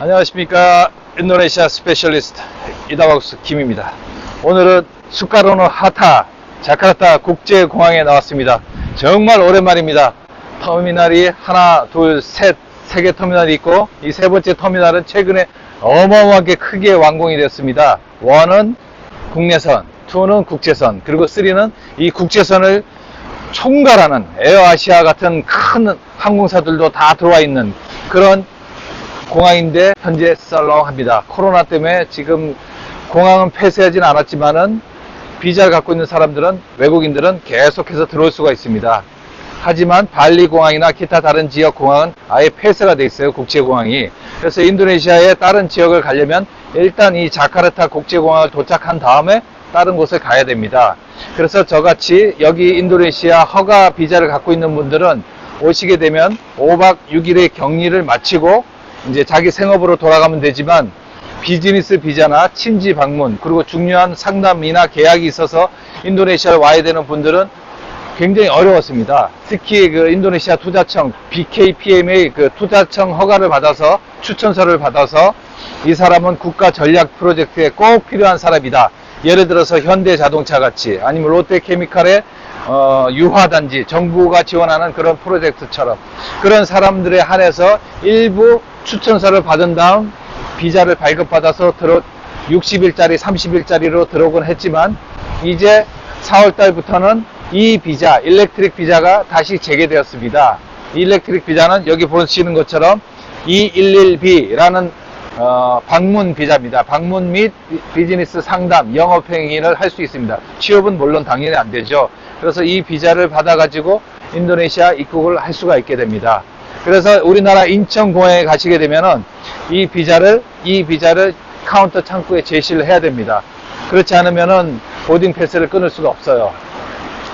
안녕하십니까. 인도네시아 스페셜리스트 이다박스 김입니다. 오늘은 수카르노 하타 자카르타 국제공항에 나왔습니다. 정말 오랜만입니다. 터미널이 하나, 둘, 셋, 세 개 터미널이 있고, 이 세 번째 터미널은 최근에 어마어마하게 크게 완공이 됐습니다. 1은 국내선, 2는 국제선, 그리고 3는 이 국제선을 총괄하는 에어아시아 같은 큰 항공사들도 다 들어와 있는 그런 공항인데 현재 썰렁합니다. 코로나 때문에 지금 공항은 폐쇄하진 않았지만은 비자를 갖고 있는 사람들은, 외국인들은 계속해서 들어올 수가 있습니다. 하지만 발리 공항이나 기타 다른 지역 공항은 아예 폐쇄가 돼 있어요. 국제공항이. 그래서 인도네시아의 다른 지역을 가려면 일단 이 자카르타 국제공항을 도착한 다음에 다른 곳을 가야 됩니다. 그래서 저같이 여기 인도네시아 허가 비자를 갖고 있는 분들은 오시게 되면 5박 6일의 격리를 마치고 이제 자기 생업으로 돌아가면 되지만, 비즈니스 비자나 친지 방문, 그리고 중요한 상담이나 계약이 있어서 인도네시아를 와야 되는 분들은 굉장히 어려웠습니다. 특히 그 인도네시아 투자청 BKPM의 그 투자청 허가를 받아서, 추천서를 받아서 이 사람은 국가 전략 프로젝트에 꼭 필요한 사람이다. 예를 들어서 현대자동차 같이, 아니면 롯데케미칼의 유화단지, 정부가 지원하는 그런 프로젝트처럼 그런 사람들에 한해서 일부 추천서를 받은 다음 비자를 발급받아서 60일짜리, 30일짜리로 들어오곤 했지만, 이제 4월달부터는 이 비자, 일렉트릭 비자가 다시 재개되었습니다. 이 일렉트릭 비자는 여기 보시는 것처럼 211B라는 방문 비자입니다. 방문 및 비즈니스 상담, 영업행위를 할 수 있습니다. 취업은 물론 당연히 안 되죠. 그래서 이 비자를 받아가지고 인도네시아 입국을 할 수가 있게 됩니다. 그래서 우리나라 인천공항에 가시게 되면은 이 비자를 카운터 창구에 제시를 해야 됩니다. 그렇지 않으면은 보딩 패스를 끊을 수가 없어요.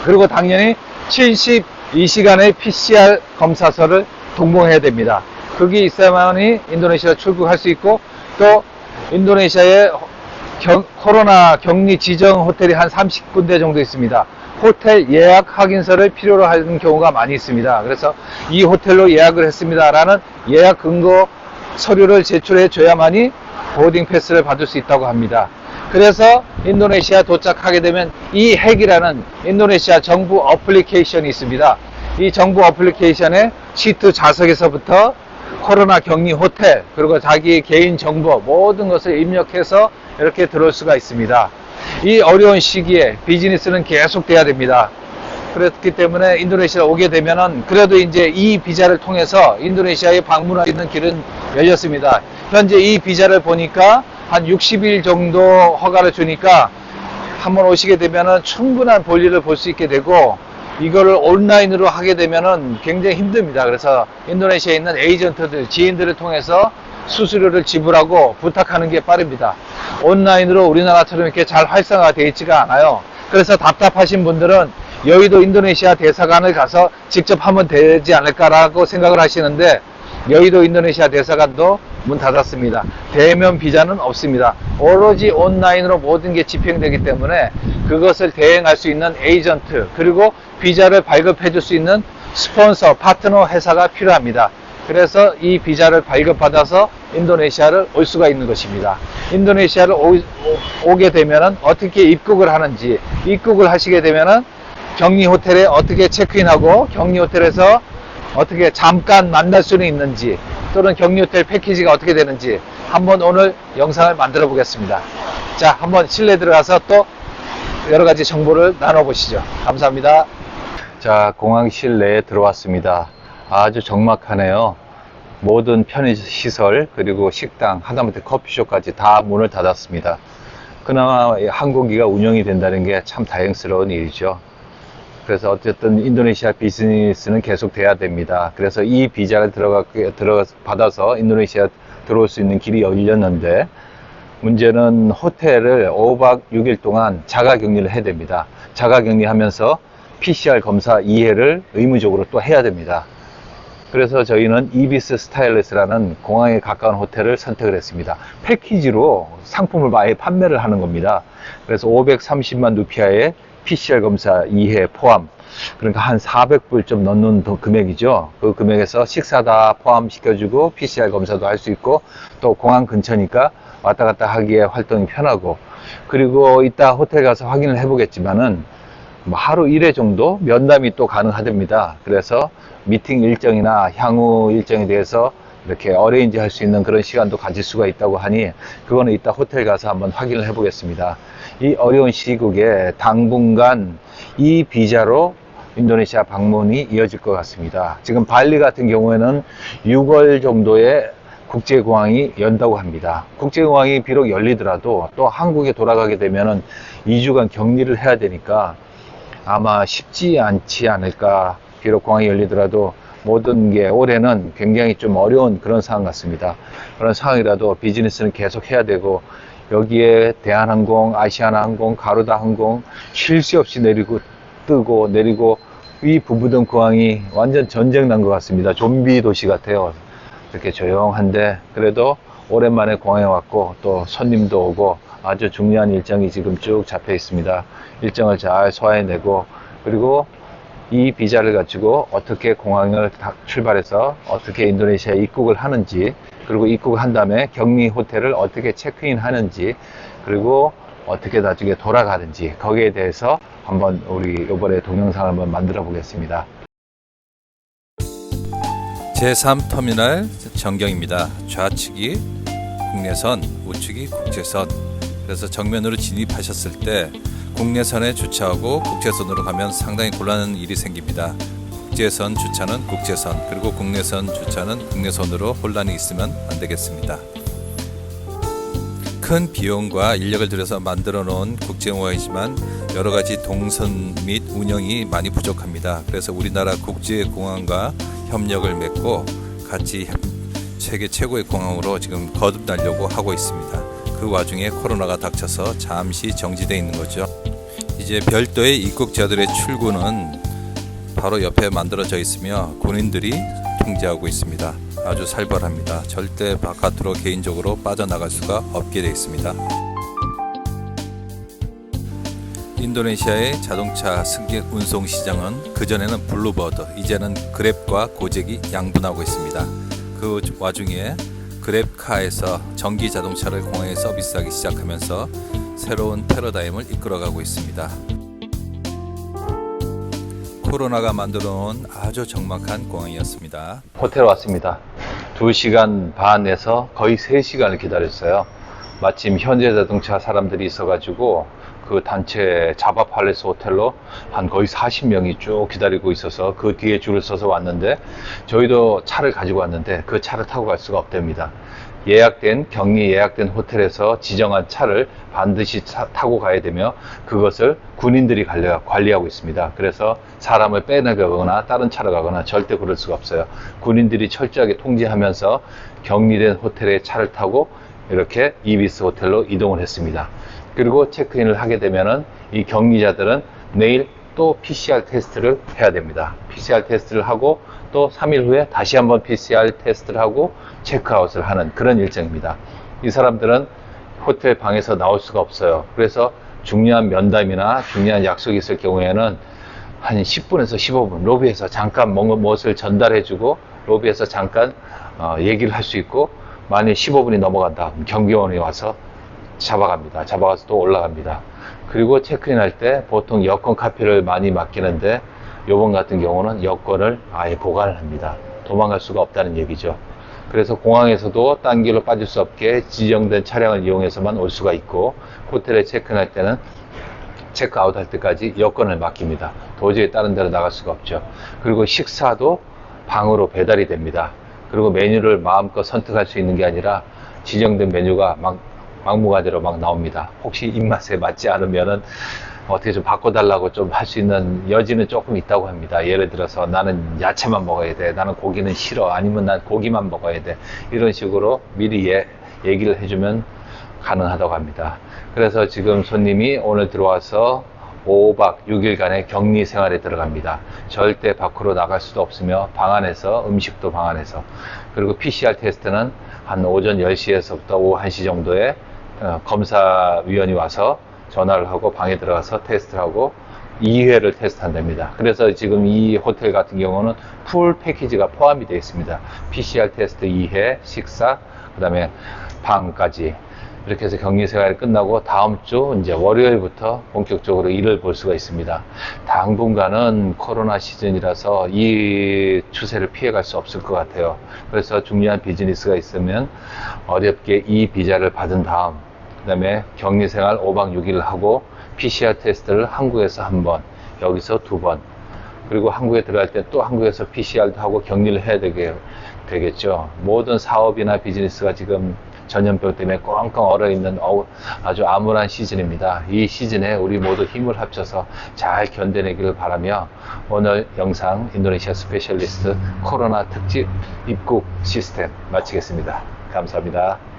그리고 당연히 72시간의 PCR 검사서를 동봉해야 됩니다. 그게 있어야만이 인도네시아 출국할 수 있고, 또 인도네시아에 코로나 격리 지정 호텔이 한 30군데 정도 있습니다. 호텔 예약 확인서를 필요로 하는 경우가 많이 있습니다. 그래서 이 호텔로 예약을 했습니다라는 예약 근거 서류를 제출해 줘야만이 보딩 패스를 받을 수 있다고 합니다. 그래서 인도네시아 도착하게 되면 이 핵이라는 인도네시아 정부 어플리케이션이 있습니다. 이 정부 어플리케이션에 시트 좌석에서부터 코로나 격리 호텔, 그리고 자기의 개인 정보 모든 것을 입력해서 이렇게 들어올 수가 있습니다. 이 어려운 시기에 비즈니스는 계속 돼야 됩니다. 그렇기 때문에 인도네시아에 오게 되면은 그래도 이제 이 비자를 통해서 인도네시아에 방문할 수 있는 길은 열렸습니다. 현재 이 비자를 보니까 한 60일 정도 허가를 주니까 한번 오시게 되면은 충분한 볼일을 볼 수 있게 되고, 이거를 온라인으로 하게 되면은 굉장히 힘듭니다. 그래서 인도네시아에 있는 에이전트들, 지인들을 통해서 수수료를 지불하고 부탁하는 게 빠릅니다. 온라인으로 우리나라처럼 이렇게 잘 활성화가 되어 있지가 않아요. 그래서 답답하신 분들은 여의도 인도네시아 대사관을 가서 직접 하면 되지 않을까라고 생각을 하시는데, 여의도 인도네시아 대사관도 문 닫았습니다. 대면 비자는 없습니다. 오로지 온라인으로 모든 게 집행되기 때문에 그것을 대행할 수 있는 에이전트, 그리고 비자를 발급해 줄 수 있는 스폰서, 파트너 회사가 필요합니다. 그래서 이 비자를 발급받아서 인도네시아를 올 수가 있는 것입니다. 인도네시아를 오게 되면은 어떻게 입국을 하는지, 입국을 하시게 되면은 격리 호텔에 어떻게 체크인하고 격리 호텔에서 어떻게 잠깐 만날 수는 있는지, 또는 격리 호텔 패키지가 어떻게 되는지 한번 오늘 영상을 만들어 보겠습니다. 자, 한번 실내 들어가서 또 여러 가지 정보를 나눠보시죠. 감사합니다. 자, 공항 실내에 들어왔습니다. 아주 적막하네요. 모든 편의시설, 그리고 식당, 하다못해 커피숍까지 다 문을 닫았습니다. 그나마 항공기가 운영이 된다는 게 참 다행스러운 일이죠. 그래서 어쨌든 인도네시아 비즈니스는 계속 돼야 됩니다. 그래서 이 비자를 받아서 인도네시아 들어올 수 있는 길이 열렸는데, 문제는 호텔을 5박 6일 동안 자가격리를 해야 됩니다. 자가격리하면서 PCR 검사 2회를 의무적으로 또 해야 됩니다. 그래서 저희는 이비스 스타일리스라는 공항에 가까운 호텔을 선택을 했습니다. 패키지로 상품을 아예 판매를 하는 겁니다. 그래서 530만 루피아에 PCR 검사 2회 포함, 그러니까 한 400불 좀 넣는 금액이죠. 그 금액에서 식사 다 포함시켜주고 PCR 검사도 할 수 있고, 또 공항 근처니까 왔다 갔다 하기에 활동이 편하고, 그리고 이따 호텔 가서 확인을 해보겠지만은 뭐 하루 1회 정도 면담이 또 가능하답니다. 그래서 미팅 일정이나 향후 일정에 대해서 이렇게 어레인지 할 수 있는 그런 시간도 가질 수가 있다고 하니, 그거는 이따 호텔 가서 한번 확인을 해 보겠습니다. 이 어려운 시국에 당분간 이 비자로 인도네시아 방문이 이어질 것 같습니다. 지금 발리 같은 경우에는 6월 정도에 국제공항이 연다고 합니다. 국제공항이 비록 열리더라도 또 한국에 돌아가게 되면은 2주간 격리를 해야 되니까 아마 쉽지 않지 않을까. 비록 공항이 열리더라도 모든 게 올해는 굉장히 좀 어려운 그런 상황 같습니다. 그런 상황이라도 비즈니스는 계속 해야 되고, 여기에 대한항공, 아시아나항공, 가루다항공 쉴 새 없이 내리고 뜨고 내리고, 이 부부동 공항이 완전 전쟁 난 것 같습니다. 좀비 도시 같아요. 이렇게 조용한데 그래도 오랜만에 공항에 왔고 또 손님도 오고 아주 중요한 일정이 지금 쭉 잡혀 있습니다. 일정을 잘 소화해내고, 그리고 이 비자를 가지고 어떻게 공항을 출발해서 어떻게 인도네시아에 입국을 하는지, 그리고 입국을 한 다음에 격리 호텔을 어떻게 체크인 하는지, 그리고 어떻게 나중에 돌아가는지, 거기에 대해서 한번 우리 이번에 동영상을 한번 만들어 보겠습니다. 제3터미널 전경입니다. 좌측이 국내선, 우측이 국제선. 그래서 정면으로 진입하셨을 때 국내선에 주차하고 국제선으로 가면 상당히 곤란한 일이 생깁니다. 국제선 주차는 국제선, 그리고 국내선 주차는 국내선으로 혼란이 있으면 안 되겠습니다. 큰 비용과 인력을 들여서 만들어 놓은 국제공항이지만 여러 가지 동선 및 운영이 많이 부족합니다. 그래서 우리나라 국제공항과 협력을 맺고 같이 세계 최고의 공항으로 지금 거듭나려고 하고 있습니다. 그 와중에 코로나가 닥쳐서 잠시 정지되어 있는 거죠. 이제 별도의 입국자들의 출구는 바로 옆에 만들어져 있으며 군인들이 통제하고 있습니다. 아주 살벌합니다. 절대 바깥으로 개인적으로 빠져나갈 수가 없게 되어 있습니다. 인도네시아의 자동차 승객 운송 시장은 그전에는 블루버드, 이제는 그랩과 고잭이 양분하고 있습니다. 그 와중에 그랩카에서 전기 자동차를 공항에 서비스하기 시작하면서 새로운 패러다임을 이끌어가고 있습니다. 코로나가 만들어 놓은 아주 적막한 공항이었습니다. 호텔 왔습니다. 2시간 반에서 거의 3시간을 기다렸어요. 마침 현대자동차 사람들이 있어가지고 그 단체 자바 팔레스 호텔로 한 거의 40명이 쭉 기다리고 있어서 그 뒤에 줄을 서서 왔는데, 저희도 차를 가지고 왔는데 그 차를 타고 갈 수가 없답니다. 격리 예약된 호텔에서 지정한 차를 반드시 타고 가야 되며, 그것을 군인들이 관리하고 있습니다. 그래서 사람을 빼내거나 다른 차로 가거나 절대 그럴 수가 없어요. 군인들이 철저하게 통제하면서 격리된 호텔에 차를 타고 이렇게 이비스 호텔로 이동을 했습니다. 그리고 체크인을 하게 되면은 이 격리자들은 내일 또 PCR 테스트를 해야 됩니다. PCR 테스트를 하고 또 3일 후에 다시 한번 PCR 테스트를 하고 체크아웃을 하는 그런 일정입니다. 이 사람들은 호텔 방에서 나올 수가 없어요. 그래서 중요한 면담이나 중요한 약속이 있을 경우에는 한 10분에서 15분 로비에서 잠깐 무엇을 전달해주고 로비에서 잠깐 얘기를 할 수 있고, 만약 15분이 넘어간다 경비원이 와서 잡아갑니다. 잡아가서 또 올라갑니다. 그리고 체크인 할 때 보통 여권 카피를 많이 맡기는데, 요번 같은 경우는 여권을 아예 보관을 합니다. 도망갈 수가 없다는 얘기죠. 그래서 공항에서도 딴 길로 빠질 수 없게 지정된 차량을 이용해서만 올 수가 있고, 호텔에 체크인 할 때는 체크아웃 할 때까지 여권을 맡깁니다. 도저히 다른 데로 나갈 수가 없죠. 그리고 식사도 방으로 배달이 됩니다. 그리고 메뉴를 마음껏 선택할 수 있는 게 아니라 지정된 메뉴가 막무가내로 막 나옵니다. 혹시 입맛에 맞지 않으면은 어떻게 좀 바꿔달라고 좀 할 수 있는 여지는 조금 있다고 합니다. 예를 들어서 나는 야채만 먹어야 돼, 나는 고기는 싫어, 아니면 난 고기만 먹어야 돼, 이런 식으로 미리 얘기를 해주면 가능하다고 합니다. 그래서 지금 손님이 오늘 들어와서 5박 6일간의 격리 생활에 들어갑니다. 절대 밖으로 나갈 수도 없으며 방 안에서 음식도 방 안에서, 그리고 PCR 테스트는 한 오전 10시에서부터 오후 1시 정도에 검사위원이 와서 전화를 하고 방에 들어가서 테스트를 하고, 2회를 테스트한답니다. 그래서 지금 이 호텔 같은 경우는 풀 패키지가 포함이 되어 있습니다. PCR 테스트 2회, 식사, 그 다음에 방까지. 이렇게 해서 격리 생활이 끝나고 다음 주 이제 월요일부터 본격적으로 일을 볼 수가 있습니다. 당분간은 코로나 시즌이라서 이 추세를 피해갈 수 없을 것 같아요. 그래서 중요한 비즈니스가 있으면 어렵게 이 비자를 받은 다음, 그 다음에 격리 생활 5박 6일을 하고 PCR 테스트를 한국에서 한 번, 여기서 2번, 그리고 한국에 들어갈 때 또 한국에서 PCR도 하고 격리를 해야 되겠죠. 모든 사업이나 비즈니스가 지금 전염병 때문에 꽁꽁 얼어있는 아주 암울한 시즌입니다. 이 시즌에 우리 모두 힘을 합쳐서 잘 견뎌내기를 바라며 오늘 영상 인도네시아 스페셜리스트 코로나 특집 입국 시스템 마치겠습니다. 감사합니다.